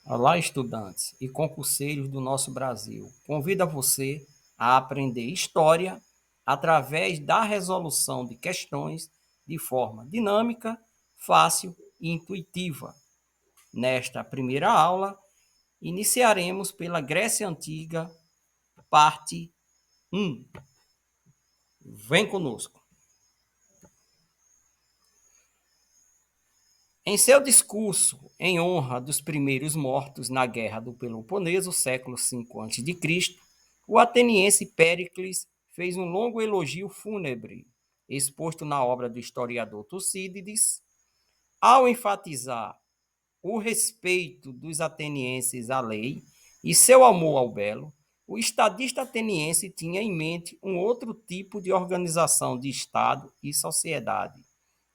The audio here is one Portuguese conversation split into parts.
Olá, estudantes e concurseiros do nosso Brasil. Convido você a aprender história através da resolução de questões de forma dinâmica, fácil e intuitiva. Nesta primeira aula, iniciaremos pela Grécia Antiga, parte 1. Vem conosco. Em seu discurso em honra dos primeiros mortos na Guerra do Peloponeso, século V a.C., o ateniense Péricles fez um longo elogio fúnebre, exposto na obra do historiador Tucídides. Ao enfatizar o respeito dos atenienses à lei e seu amor ao belo, o estadista ateniense tinha em mente um outro tipo de organização de Estado e sociedade,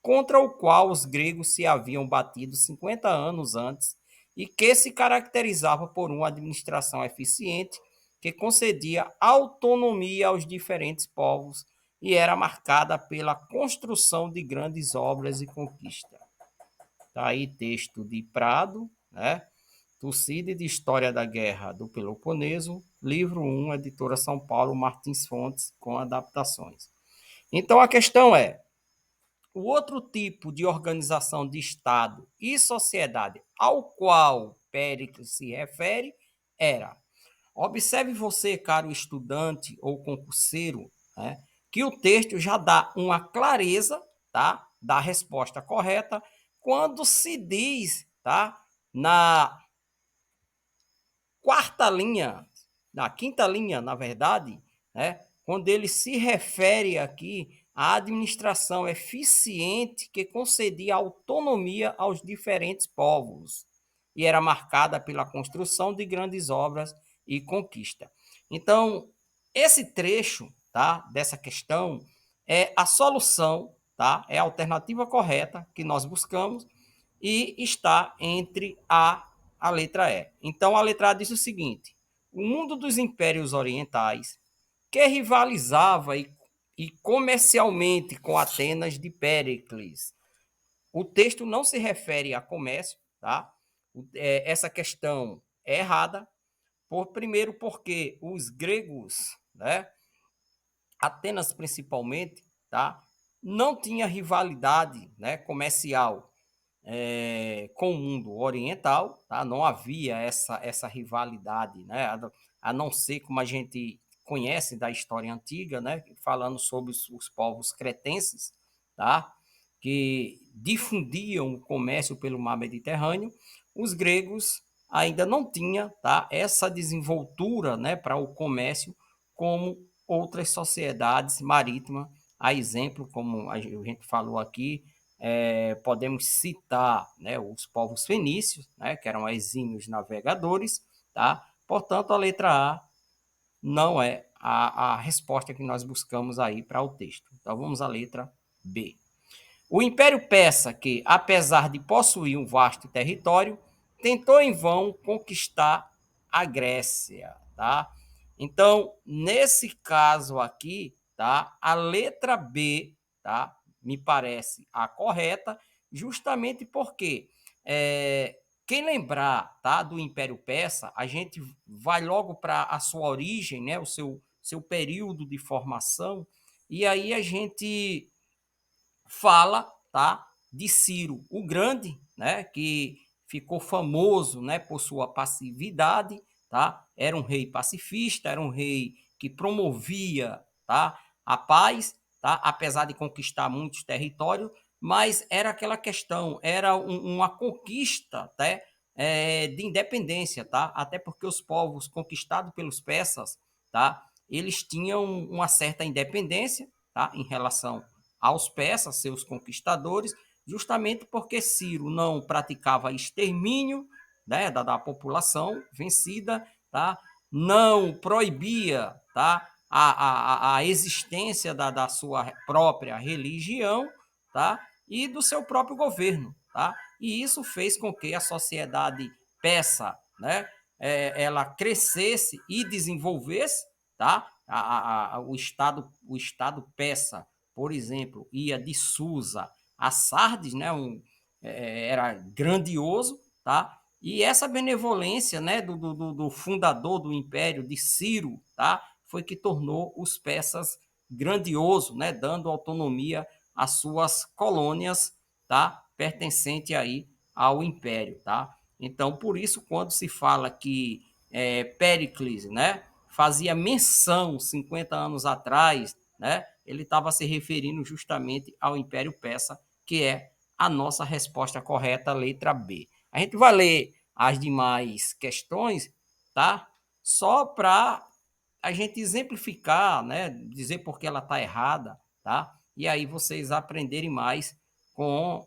contra o qual os gregos se haviam batido 50 anos antes e que se caracterizava por uma administração eficiente que concedia autonomia aos diferentes povos e era marcada pela construção de grandes obras e conquistas. Está aí texto de Prado, né? Tucídides, História da Guerra do Peloponeso, livro 1, editora São Paulo, Martins Fontes, com adaptações. Então a questão é, o outro tipo de organização de Estado e sociedade ao qual Péricles se refere era, observe você, caro estudante ou concurseiro, né, que o texto já dá uma clareza, tá, da resposta correta quando se diz, tá, na quarta linha, na quinta linha, na verdade, né, quando ele se refere aqui à administração eficiente que concedia autonomia aos diferentes povos e era marcada pela construção de grandes obras e conquista. Então, esse trecho, tá, dessa questão é a solução, tá, é a alternativa correta que nós buscamos e está entre a letra E. Então, a letra A diz o seguinte: o mundo dos impérios orientais, que rivalizava e comercialmente com Atenas de Péricles. O texto não se refere a comércio, tá? Essa questão é errada, primeiro porque os gregos, né, Atenas principalmente, tá, não tinha rivalidade, né, comercial com o mundo oriental, tá? Não havia essa rivalidade, né? A não ser como a gente conhece da história antiga, né? Falando sobre os povos cretenses, tá? Que difundiam o comércio pelo mar Mediterrâneo, os gregos ainda não tinham, tá, essa desenvoltura, né, para o comércio como outras sociedades marítimas, a exemplo, como a gente falou aqui, podemos citar, né, os povos fenícios, né, que eram exímios navegadores, tá? Portanto, a letra A não é a resposta que nós buscamos aí para o texto. Então, vamos à letra B. O Império Persa, que, apesar de possuir um vasto território, tentou em vão conquistar a Grécia, tá? Então, nesse caso aqui, tá? A letra B, tá? Me parece a correta, justamente porque quem lembrar, tá, do Império Persa, a gente vai logo para a sua origem, né? O seu período de formação, e aí a gente fala, tá, de Ciro o Grande, né, que ficou famoso, né, por sua passividade, tá? Era um rei pacifista, era um rei que promovia, tá, a paz, tá? Apesar de conquistar muitos territórios, mas era aquela questão, era uma conquista, tá? De independência, tá? Até porque os povos conquistados pelos persas, tá? Eles tinham uma certa independência, tá? Em relação aos persas, seus conquistadores, justamente porque Ciro não praticava extermínio, né, da população vencida, tá? Não proibia, tá, a existência da sua própria religião, tá? E do seu próprio governo, tá? E isso fez com que a sociedade persa, né, ela crescesse e desenvolvesse, tá? O estado persa, por exemplo, ia de Susa a Sardes, né, era grandioso, tá? E essa benevolência, né, do fundador do Império, de Ciro, tá, foi que tornou os persas grandioso, né, dando autonomia às suas colônias, tá, pertencente aí ao Império, tá. Então, por isso, quando se fala que Péricles, né, fazia menção 50 anos atrás, né, ele estava se referindo justamente ao Império Persa, que é a nossa resposta correta, letra B. A gente vai ler as demais questões, tá? Só para a gente exemplificar, né? Dizer por que ela está errada, tá? E aí vocês aprenderem mais com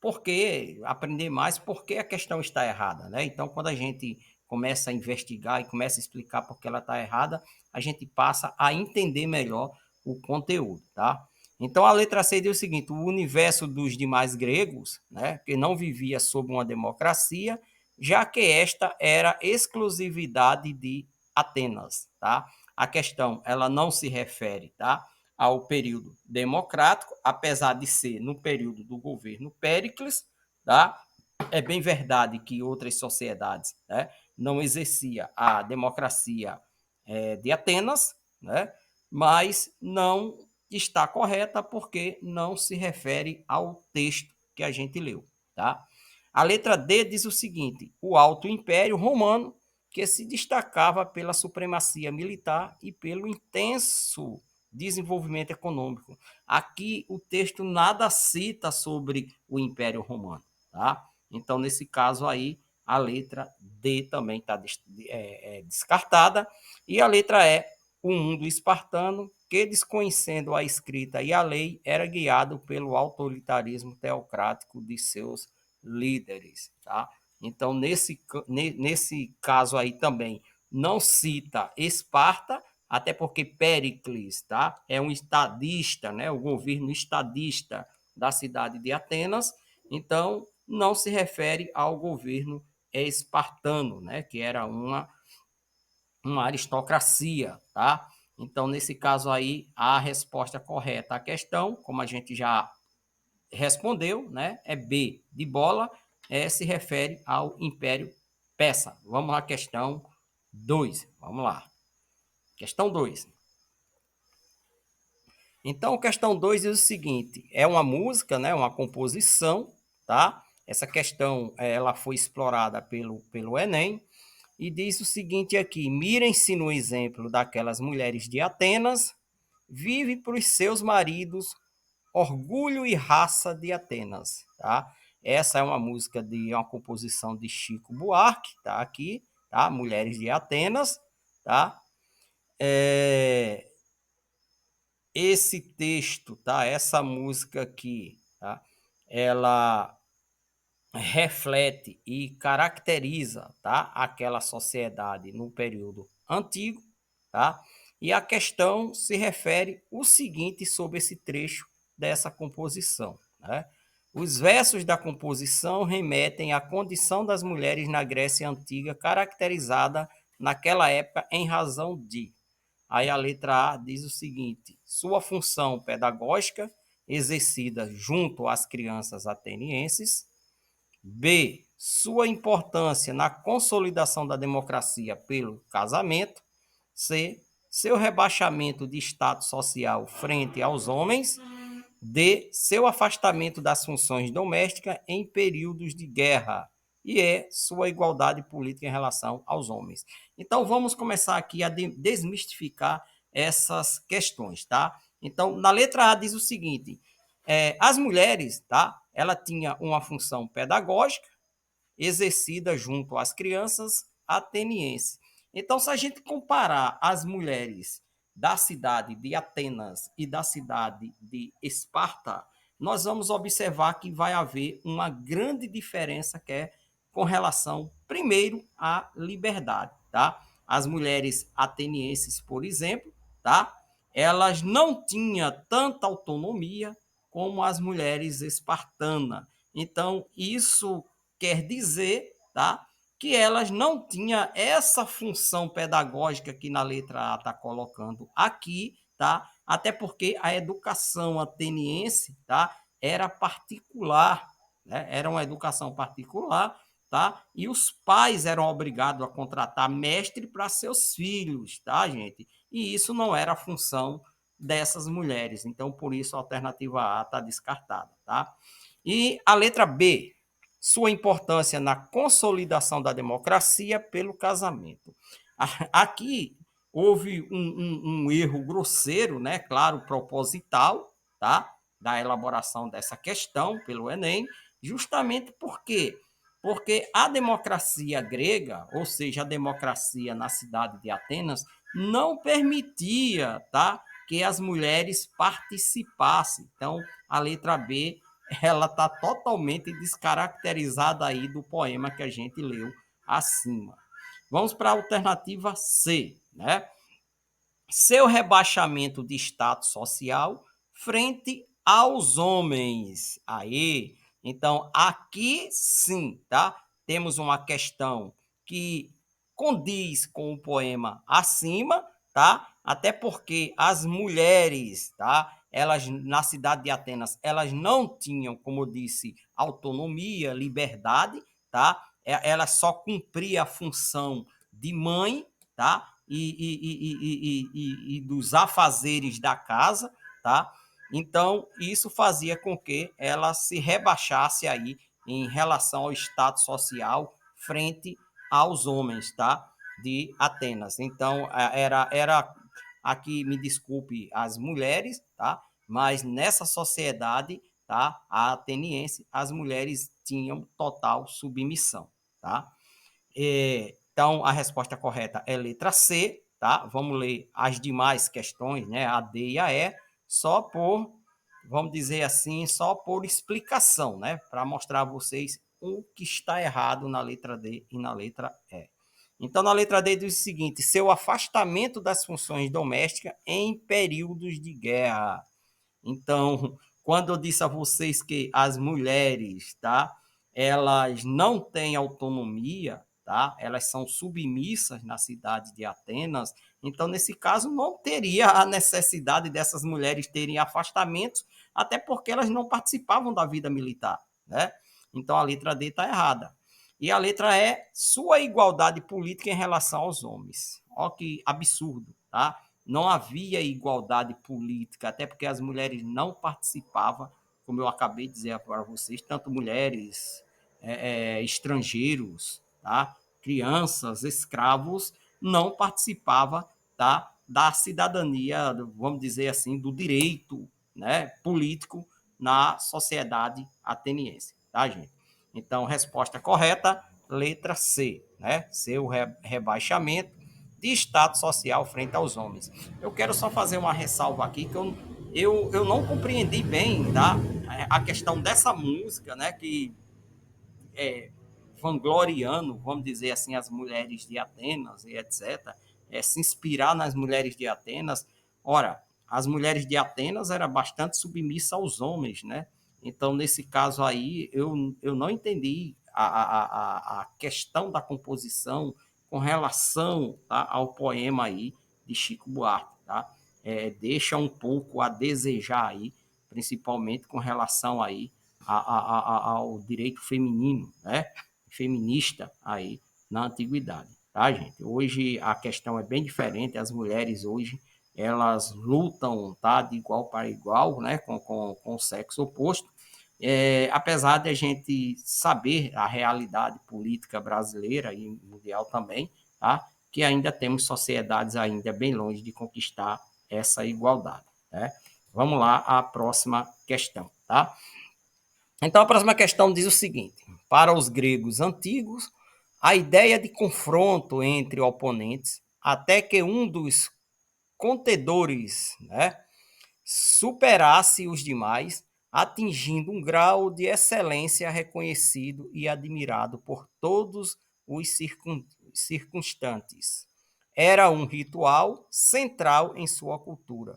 porque aprender mais porque a questão está errada, né? Então, quando a gente começa a investigar e começa a explicar por que ela está errada, a gente passa a entender melhor o conteúdo, tá? Então, a letra C diz o seguinte: o universo dos demais gregos, né, que não vivia sob uma democracia, já que esta era exclusividade de Atenas, tá? A questão, ela não se refere, tá, ao período democrático, apesar de ser no período do governo Péricles, tá? É bem verdade que outras sociedades, né, não exercia a democracia de Atenas, né, mas não está correta porque não se refere ao texto que a gente leu, tá? A letra D diz o seguinte: o Alto Império Romano, que se destacava pela supremacia militar e pelo intenso desenvolvimento econômico. Aqui o texto nada cita sobre o Império Romano, tá? Então, nesse caso aí, a letra D também está descartada. E a letra E, o mundo espartano, que desconhecendo a escrita e a lei, era guiado pelo autoritarismo teocrático de seus líderes, tá? Então, nesse caso aí também, não cita Esparta, até porque Péricles, tá? É um estadista, né? O governo estadista da cidade de Atenas, então não se refere ao governo espartano, né? Que era uma aristocracia, tá? Então, nesse caso aí, a resposta correta à questão, como a gente já respondeu, né? É B de bola, se refere ao Império Persa. Vamos à questão 2. Vamos lá. Questão 2. Então, a questão 2 diz o seguinte: é uma música, né, uma composição, tá? Essa questão ela foi explorada pelo Enem e diz o seguinte aqui: mirem-se no exemplo daquelas mulheres de Atenas, vive para os seus maridos, orgulho e raça de Atenas, tá? Essa é uma música de uma composição de Chico Buarque, tá aqui, tá? Mulheres de Atenas, tá? Esse texto, tá? Essa música aqui, tá? Ela reflete e caracteriza, tá? Aquela sociedade no período antigo, tá? E a questão se refere o seguinte sobre esse trecho dessa composição, né? Os versos da composição remetem à condição das mulheres na Grécia Antiga, caracterizada naquela época em razão de. Aí a letra A diz o seguinte: sua função pedagógica exercida junto às crianças atenienses. B. Sua importância na consolidação da democracia pelo casamento. C. Seu rebaixamento de status social frente aos homens. D. Seu afastamento das funções domésticas em períodos de guerra. E E. Sua igualdade política em relação aos homens. Então, vamos começar aqui a desmistificar essas questões, tá? Então, na letra A diz o seguinte: as mulheres, tá? Ela tinha uma função pedagógica exercida junto às crianças atenienses. Então, se a gente comparar as mulheres da cidade de Atenas e da cidade de Esparta, nós vamos observar que vai haver uma grande diferença que é com relação, primeiro, à liberdade, tá? As mulheres atenienses, por exemplo, tá? Elas não tinham tanta autonomia como as mulheres espartanas. Então, isso quer dizer, tá, que elas não tinham essa função pedagógica que na letra A está colocando aqui, tá? Até porque a educação ateniense, tá, era particular, né? Era uma educação particular, tá? E os pais eram obrigados a contratar mestre para seus filhos, tá, gente? E isso não era a função dessas mulheres. Então, por isso, a alternativa A está descartada, tá? E a letra B, sua importância na consolidação da democracia pelo casamento. Aqui houve um erro grosseiro, né? Claro, proposital, tá? Da elaboração dessa questão pelo Enem, justamente porque a democracia grega, ou seja, a democracia na cidade de Atenas, não permitia, tá, que as mulheres participassem. Então, a letra B, ela está totalmente descaracterizada aí do poema que a gente leu acima. Vamos para a alternativa C, né? Seu rebaixamento de status social frente aos homens. Aí, então aqui sim, tá? Temos uma questão que condiz com o poema acima, tá? Até porque as mulheres, tá? Elas na cidade de Atenas, elas não tinham, como eu disse, autonomia, liberdade, tá? Elas só cumpriam a função de mãe, tá? E dos afazeres da casa, tá? Então, isso fazia com que ela se rebaixasse aí em relação ao status social frente aos homens, tá? De Atenas. Então, era aqui, me desculpe, as mulheres, tá? Mas nessa sociedade, tá? A ateniense, as mulheres tinham total submissão, tá? Então, a resposta correta é letra C, tá? Vamos ler as demais questões, né? A D e a E, só por, vamos dizer assim, só por explicação, né? Para mostrar a vocês o que está errado na letra D e na letra E. Então, na letra D diz o seguinte: seu afastamento das funções domésticas em períodos de guerra. Então, quando eu disse a vocês que as mulheres, tá? Elas não têm autonomia, tá? Elas são submissas na cidade de Atenas. Então, nesse caso, não teria a necessidade dessas mulheres terem afastamentos, até porque elas não participavam da vida militar, né? Então, a letra D está errada. E a letra E, sua igualdade política em relação aos homens. Olha que absurdo, tá? Não havia igualdade política, até porque as mulheres não participavam, como eu acabei de dizer para vocês, tanto mulheres, estrangeiros, tá? Crianças, escravos, não participavam, tá? Da cidadania, vamos dizer assim, do direito, né? Político na sociedade ateniense, tá, gente? Então, resposta correta, letra C, né? Seu rebaixamento de status social frente aos homens. Eu quero só fazer uma ressalva aqui que eu não compreendi bem, tá? A questão dessa música, né? Que é, vangloriando, vamos dizer assim, as mulheres de Atenas e etc., se inspirar nas mulheres de Atenas. Ora, as mulheres de Atenas eram bastante submissas aos homens, né? Então, nesse caso aí, eu não entendi a questão da composição com relação, tá, ao poema aí de Chico Buarque, tá? Deixa um pouco a desejar aí, principalmente com relação aí ao direito feminino, né? Feminista aí na antiguidade, tá, gente? Hoje a questão é bem diferente, as mulheres hoje elas lutam, tá, de igual para igual, né, com o sexo oposto, apesar de a gente saber a realidade política brasileira e mundial também, tá, que ainda temos sociedades ainda bem longe de conquistar essa igualdade, né? Vamos lá à próxima questão, tá? Então, a próxima questão diz o seguinte: para os gregos antigos, a ideia de confronto entre oponentes, até que um dos contendores, né, superasse os demais, atingindo um grau de excelência reconhecido e admirado por todos os circunstantes. Era um ritual central em sua cultura.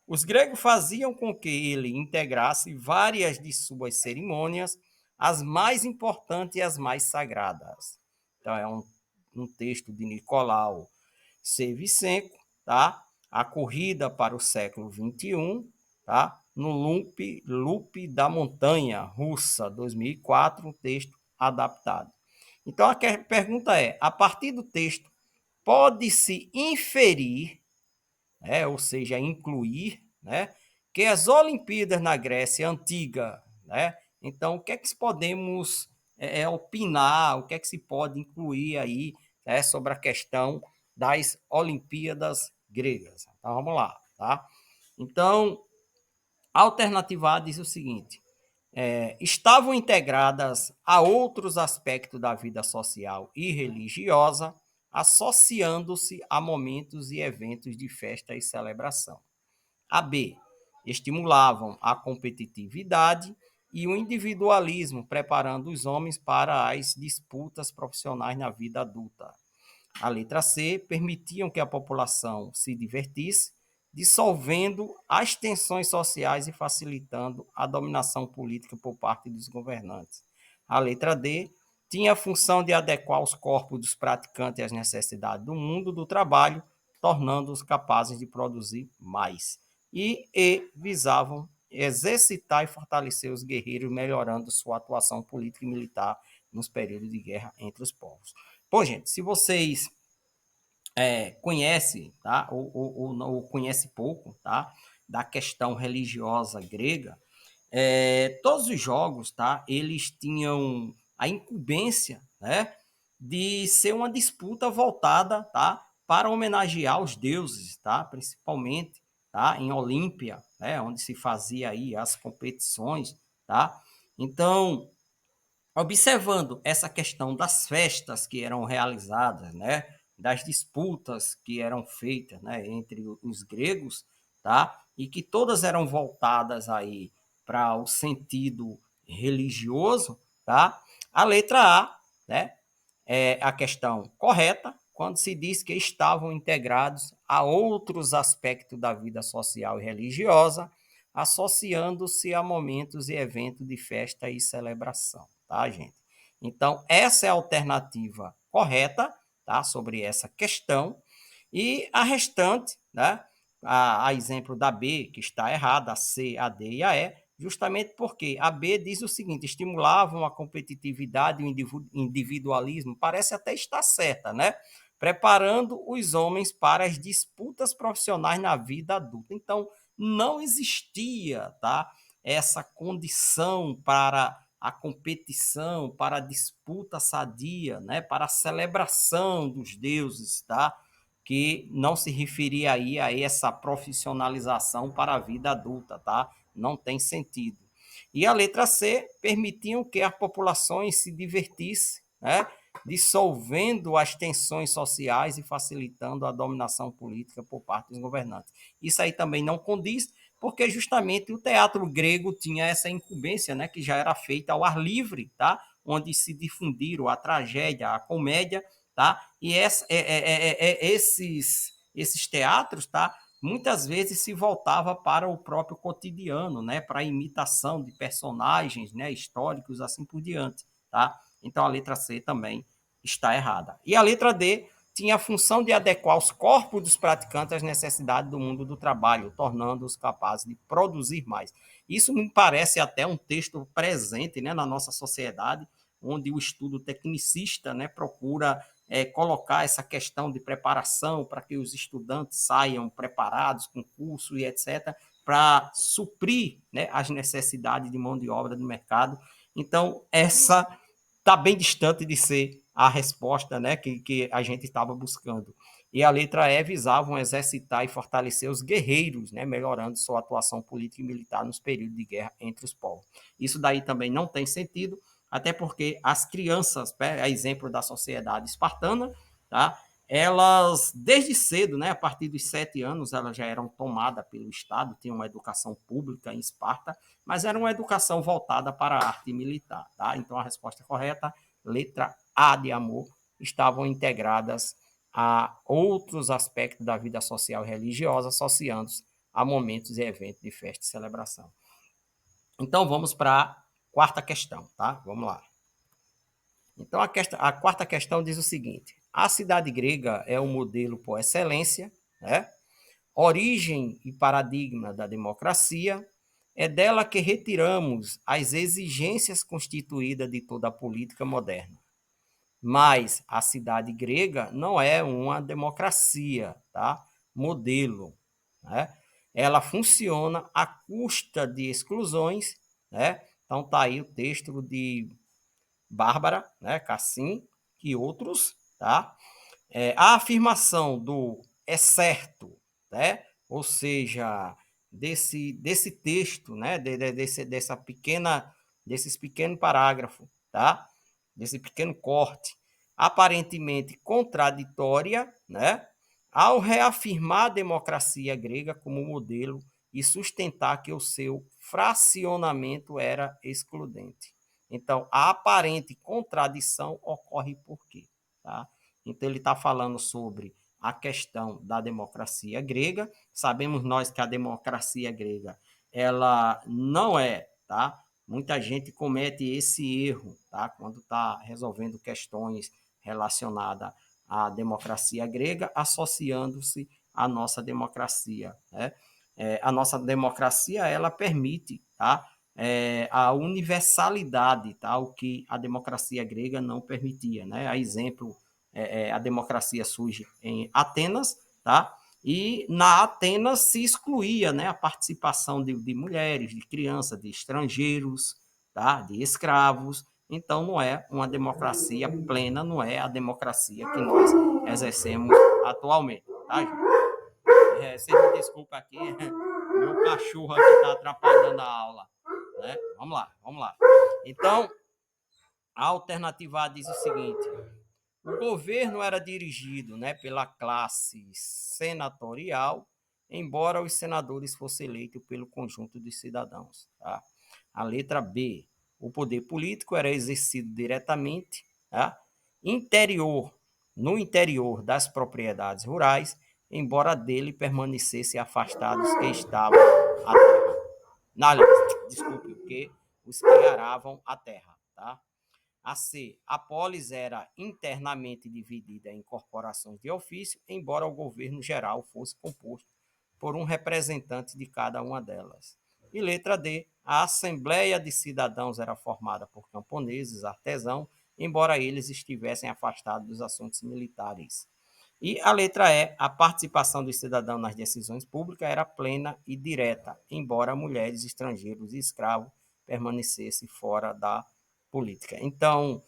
Os gregos faziam com que ele integrasse várias de suas cerimônias, as mais importantes e as mais sagradas. Então, é um texto de Nicolau Sevicenko, tá? A corrida para o século XXI, tá? no Loop da Montanha Russa, 2004, um texto adaptado. Então, a pergunta é, a partir do texto, pode-se inferir, né, ou seja, incluir, né, que as Olimpíadas na Grécia Antiga, né, então, o que é que podemos opinar, o que é que se pode incluir aí, né, sobre a questão das Olimpíadas gregas? Então, vamos lá, tá? Então, a alternativa A diz o seguinte: estavam integradas a outros aspectos da vida social e religiosa, associando-se a momentos e eventos de festa e celebração. A B, estimulavam a competitividade e o individualismo, preparando os homens para as disputas profissionais na vida adulta. A letra C, permitiam que a população se divertisse, dissolvendo as tensões sociais e facilitando a dominação política por parte dos governantes. A letra D, tinha a função de adequar os corpos dos praticantes às necessidades do mundo do trabalho, tornando-os capazes de produzir mais. E visavam exercitar e fortalecer os guerreiros, melhorando sua atuação política e militar nos períodos de guerra entre os povos. Pô, gente, se vocês conhecem, tá? Ou conhece pouco, tá? Da questão religiosa grega, todos os jogos, tá? Eles tinham a incumbência, né? De ser uma disputa voltada, tá? Para homenagear os deuses, tá? Principalmente, tá? Em Olímpia, né? Onde se fazia aí as competições, tá? Então, observando essa questão das festas que eram realizadas, né, das disputas que eram feitas, né, entre os gregos, tá, e que todas eram voltadas aí para o sentido religioso, tá, a letra A, né, é a questão correta quando se diz que estavam integrados a outros aspectos da vida social e religiosa, associando-se a momentos e eventos de festa e celebração, tá, gente? Então, essa é a alternativa correta, tá, sobre essa questão. E a restante, né, a exemplo da B, que está errada, a C, a D e a E, justamente porque a B diz o seguinte: estimulavam a competitividade e o individualismo, parece até estar certa, né? Preparando os homens para as disputas profissionais na vida adulta. Então, não existia, tá, essa condição para a competição, para a disputa sadia, né, para a celebração dos deuses, tá? Que não se referia aí a essa profissionalização para a vida adulta, tá? Não tem sentido. E a letra C permitiam que as populações se divertissem, né? Dissolvendo as tensões sociais e facilitando a dominação política por parte dos governantes. Isso aí também não condiz, porque justamente o teatro grego tinha essa incumbência, né, que já era feita ao ar livre, tá? Onde se difundiram a tragédia, a comédia, tá? E esses teatros, tá? Muitas vezes se voltava para o próprio cotidiano, né? Para a imitação de personagens, né? Históricos, assim por diante, tá? Então a letra C também está errada. E a letra D tinha a função de adequar os corpos dos praticantes às necessidades do mundo do trabalho, tornando-os capazes de produzir mais. Isso me parece até um texto presente, né, na nossa sociedade, onde o estudo tecnicista, né, procura colocar essa questão de preparação para que os estudantes saiam preparados com curso e etc., para suprir, né, as necessidades de mão de obra do mercado. Então, essa está bem distante de ser a resposta, né, que a gente estava buscando. E a letra E visavam exercitar e fortalecer os guerreiros, né, melhorando sua atuação política e militar nos períodos de guerra entre os povos. Isso daí também não tem sentido, até porque as crianças, a exemplo da sociedade espartana, tá, elas, desde cedo, né, a partir dos 7 anos, elas já eram tomadas pelo Estado, tinham uma educação pública em Esparta, mas era uma educação voltada para a arte militar. Tá? Então, a resposta correta, letra A de amor, estavam integradas a outros aspectos da vida social e religiosa, associando-se a momentos e eventos de festa e celebração. Então, vamos para a quarta questão, tá? Vamos lá. Então, a quarta questão diz o seguinte: a cidade grega é o modelo por excelência, né? Origem e paradigma da democracia, é dela que retiramos as exigências constituídas de toda a política moderna. Mas a cidade grega não é uma democracia, tá? Modelo, né? Ela funciona à custa de exclusões, né? Então tá aí o texto de Bárbara, né, Cassim e outros, tá? A afirmação do é certo, né? Ou seja, desse texto, né? Desses pequeno parágrafo, tá? Desse pequeno corte, aparentemente contraditória, né? Ao reafirmar a democracia grega como modelo e sustentar que o seu fracionamento era excludente. Então, a aparente contradição ocorre por quê? Tá? Então, ele está falando sobre a questão da democracia grega. Sabemos nós que a democracia grega ela não é, tá? Muita gente comete esse erro, tá? Quando está resolvendo questões relacionadas à democracia grega, associando-se à nossa democracia, né? A nossa democracia ela permite, tá? A universalidade, tá? O que a democracia grega não permitia, né? A exemplo, a democracia surge em Atenas, tá? E na Atenas se excluía, né, a participação de mulheres, de crianças, de estrangeiros, tá? De escravos. Então não é uma democracia plena, não é a democracia que nós exercemos atualmente, tá, gente? Vocês me desculpem aqui, meu cachorro aqui está atrapalhando a aula, né? Vamos lá, vamos lá. Então, a alternativa A diz o seguinte: o governo era dirigido, né, pela classe senatorial, embora os senadores fossem eleitos pelo conjunto dos cidadãos. Tá? A letra B, o poder político era exercido diretamente, tá? interior, no interior das propriedades rurais, embora dele permanecessem afastados que estavam à terra. Não, desculpe, porque os que aravam a terra. Tá? A C. A polis era internamente dividida em corporações de ofício, embora o governo geral fosse composto por um representante de cada uma delas. E letra D. A Assembleia de Cidadãos era formada por camponeses, artesãos, embora eles estivessem afastados dos assuntos militares. E a letra E. A participação dos cidadãos nas decisões públicas era plena e direta, embora mulheres, estrangeiros e escravos permanecessem fora da política. Então,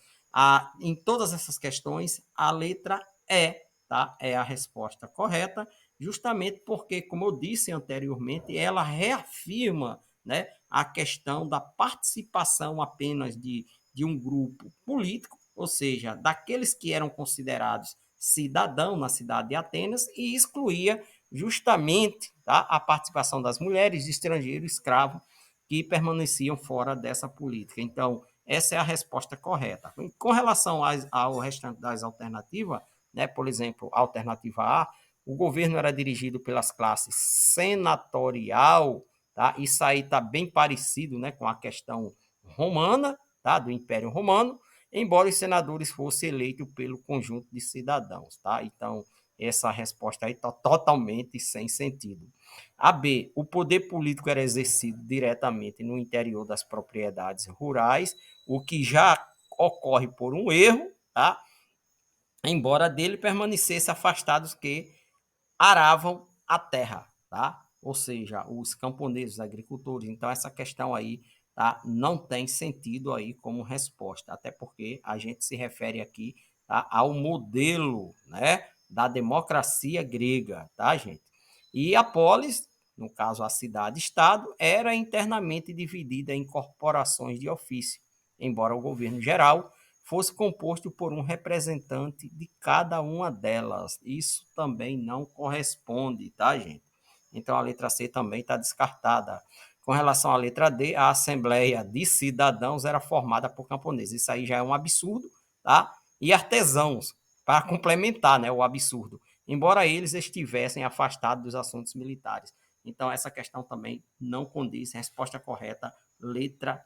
em todas essas questões, a letra E, tá? É a resposta correta, justamente porque, como eu disse anteriormente, ela reafirma, né, a questão da participação apenas de um grupo político, ou seja, daqueles que eram considerados cidadão na cidade de Atenas, e excluía justamente, tá, a participação das mulheres, de estrangeiros, escravos, que permaneciam fora dessa política. Então, essa é a resposta correta. Com relação ao restante das alternativas, né, por exemplo, a alternativa A, o governo era dirigido pelas classes senatorial, tá? Isso aí está bem parecido, né, com a questão romana, tá, do Império Romano, embora os senadores fossem eleitos pelo conjunto de cidadãos. Tá? Então, essa resposta aí está totalmente sem sentido. A B, o poder político era exercido diretamente no interior das propriedades rurais, o que já ocorre por um erro, tá? Embora dele permanecesse afastados que aravam a terra, tá? Ou seja, os camponeses, os agricultores. Então, essa questão aí, tá? Não tem sentido aí como resposta, até porque a gente se refere aqui, tá, ao modelo, né, da democracia grega, tá, gente? E a polis, no caso a cidade-estado, era internamente dividida em corporações de ofício, embora o governo geral fosse composto por um representante de cada uma delas. Isso também não corresponde, tá, gente? Então a letra C também está descartada. Com relação à letra D, a Assembleia de Cidadãos era formada por camponeses. Isso aí já é um absurdo, tá? E artesãos, para complementar, né, o absurdo, embora eles estivessem afastados dos assuntos militares. Então essa questão também não condiz. Resposta correta, letra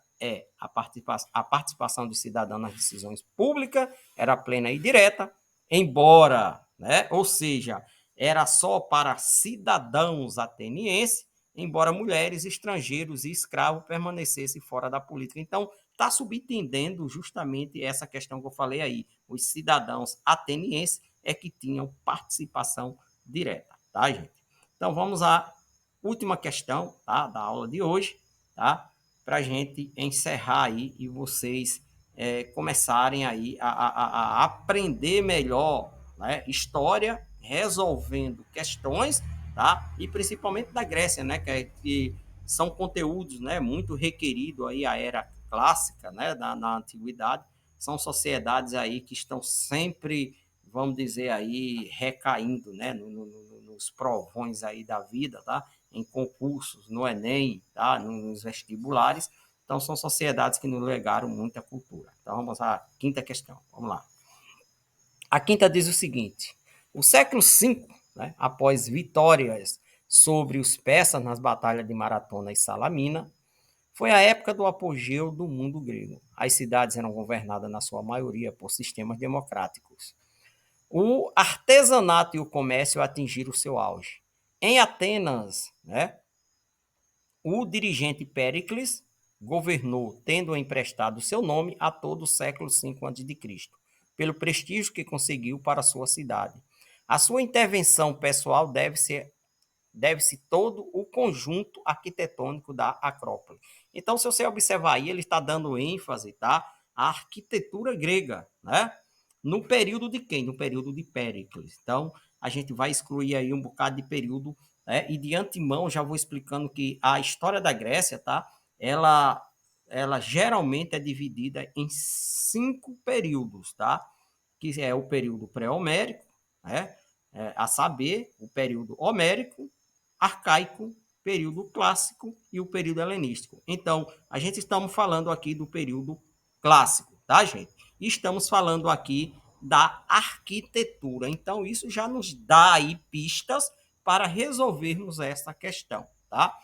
a participação do cidadão nas decisões públicas era plena e direta, embora, né, ou seja, era só para cidadãos atenienses, embora mulheres, estrangeiros e escravos permanecessem fora da política. Então, está subentendendo justamente essa questão que eu falei aí. Os cidadãos atenienses é que tinham participação direta, tá, gente? Então, vamos à última questão, tá, da aula de hoje, tá? Para a gente encerrar aí e vocês começarem aí a aprender melhor, né, história, resolvendo questões, tá? E principalmente da Grécia, né, que são conteúdos, né, muito requeridos aí a era clássica, né, na antiguidade. São sociedades aí que estão sempre, vamos dizer aí, recaindo, né, nos provões aí da vida, tá? Em concursos, no Enem, tá? Nos vestibulares. Então, são sociedades que nos legaram muita cultura. Então, vamos à quinta questão. Vamos lá. A quinta diz o seguinte: o século V, né, após vitórias sobre os persas nas batalhas de Maratona e Salamina, foi a época do apogeu do mundo grego. As cidades eram governadas, na sua maioria, por sistemas democráticos. O artesanato e o comércio atingiram o seu auge. Em Atenas, né, o dirigente Péricles governou, tendo emprestado seu nome a todo o século V a.C., pelo prestígio que conseguiu para sua cidade. A sua intervenção pessoal deve-se todo o conjunto arquitetônico da Acrópole. Então, se você observar aí, ele está dando ênfase, tá, à arquitetura grega, né? No período de quem? No período de Péricles. Então, a gente vai excluir aí um bocado de período, né? E de antemão já vou explicando que a história da Grécia, tá? Ela geralmente é dividida em 5 períodos, tá? Que é o período pré-homérico, né? A saber, o período homérico, arcaico, período clássico e o período helenístico. Então, a gente estamos falando aqui do período clássico, tá, gente? E estamos falando aqui da arquitetura. Então, isso já nos dá aí pistas para resolvermos essa questão, tá?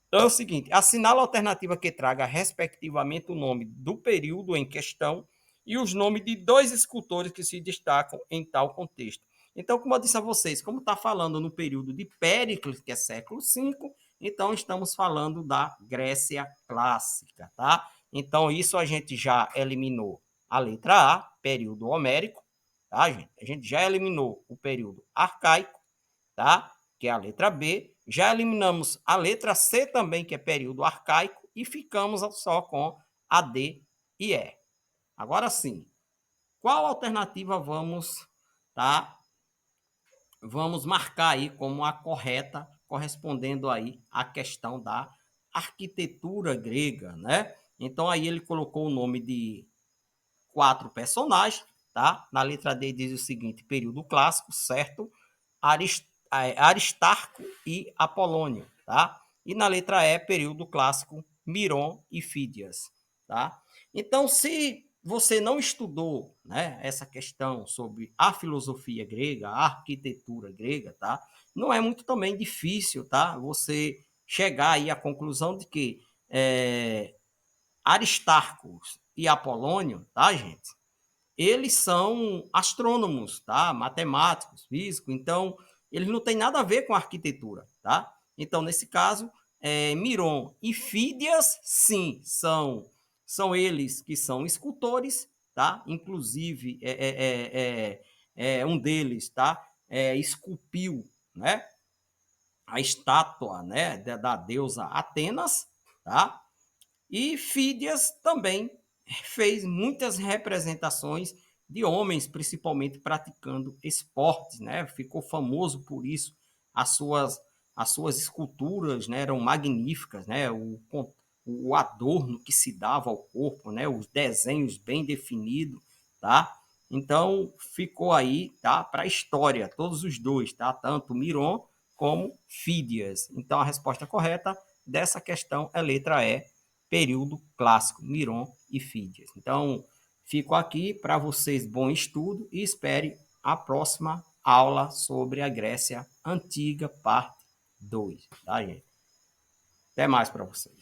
Então é o seguinte, assinala a alternativa que traga respectivamente o nome do período em questão e os nomes de 2 escultores que se destacam em tal contexto. Então, como eu disse a vocês, como está falando no período de Péricles, que é século V, então estamos falando da Grécia clássica, tá? Então, isso a gente já eliminou a letra A, período homérico, tá, gente? A gente já eliminou o período arcaico, tá? Que é a letra B. Já eliminamos a letra C também, que é período arcaico, e ficamos só com a D e E. Agora sim, qual alternativa tá? Vamos marcar aí como a correta, correspondendo aí à questão da arquitetura grega, né? Então aí ele colocou o nome de 4 personagens, tá? Na letra D diz o seguinte: período clássico, certo? Aristarco e Apolônio, tá? E na letra E, período clássico, Miron e Fídias, tá? Então, se você não estudou, né, essa questão sobre a filosofia grega, a arquitetura grega, tá? Não é muito também difícil, tá? Você chegar aí à conclusão de que Aristarco e Apolônio, tá, gente? Eles são astrônomos, tá? Matemáticos, físicos, então eles não têm nada a ver com arquitetura, tá? Então, nesse caso, Miron e Fídias, sim, são eles que são escultores, tá? Inclusive, um deles, tá? Esculpiu, né? A estátua, né? Da deusa Atenas, tá? E Fídias também fez muitas representações de homens, principalmente praticando esportes, né? Ficou famoso por isso. As suas, as suas esculturas, né, eram magníficas, né? O adorno que se dava ao corpo, né? Os desenhos bem definidos, tá? Então ficou aí, tá? Para a história, todos os dois, tá? Tanto Miron como Fídias. Então a resposta correta dessa questão é letra E, período clássico, Miron e Fídias. Então, fico aqui para vocês, bom estudo e espere a próxima aula sobre a Grécia Antiga, parte 2, tá, gente? Até mais para vocês.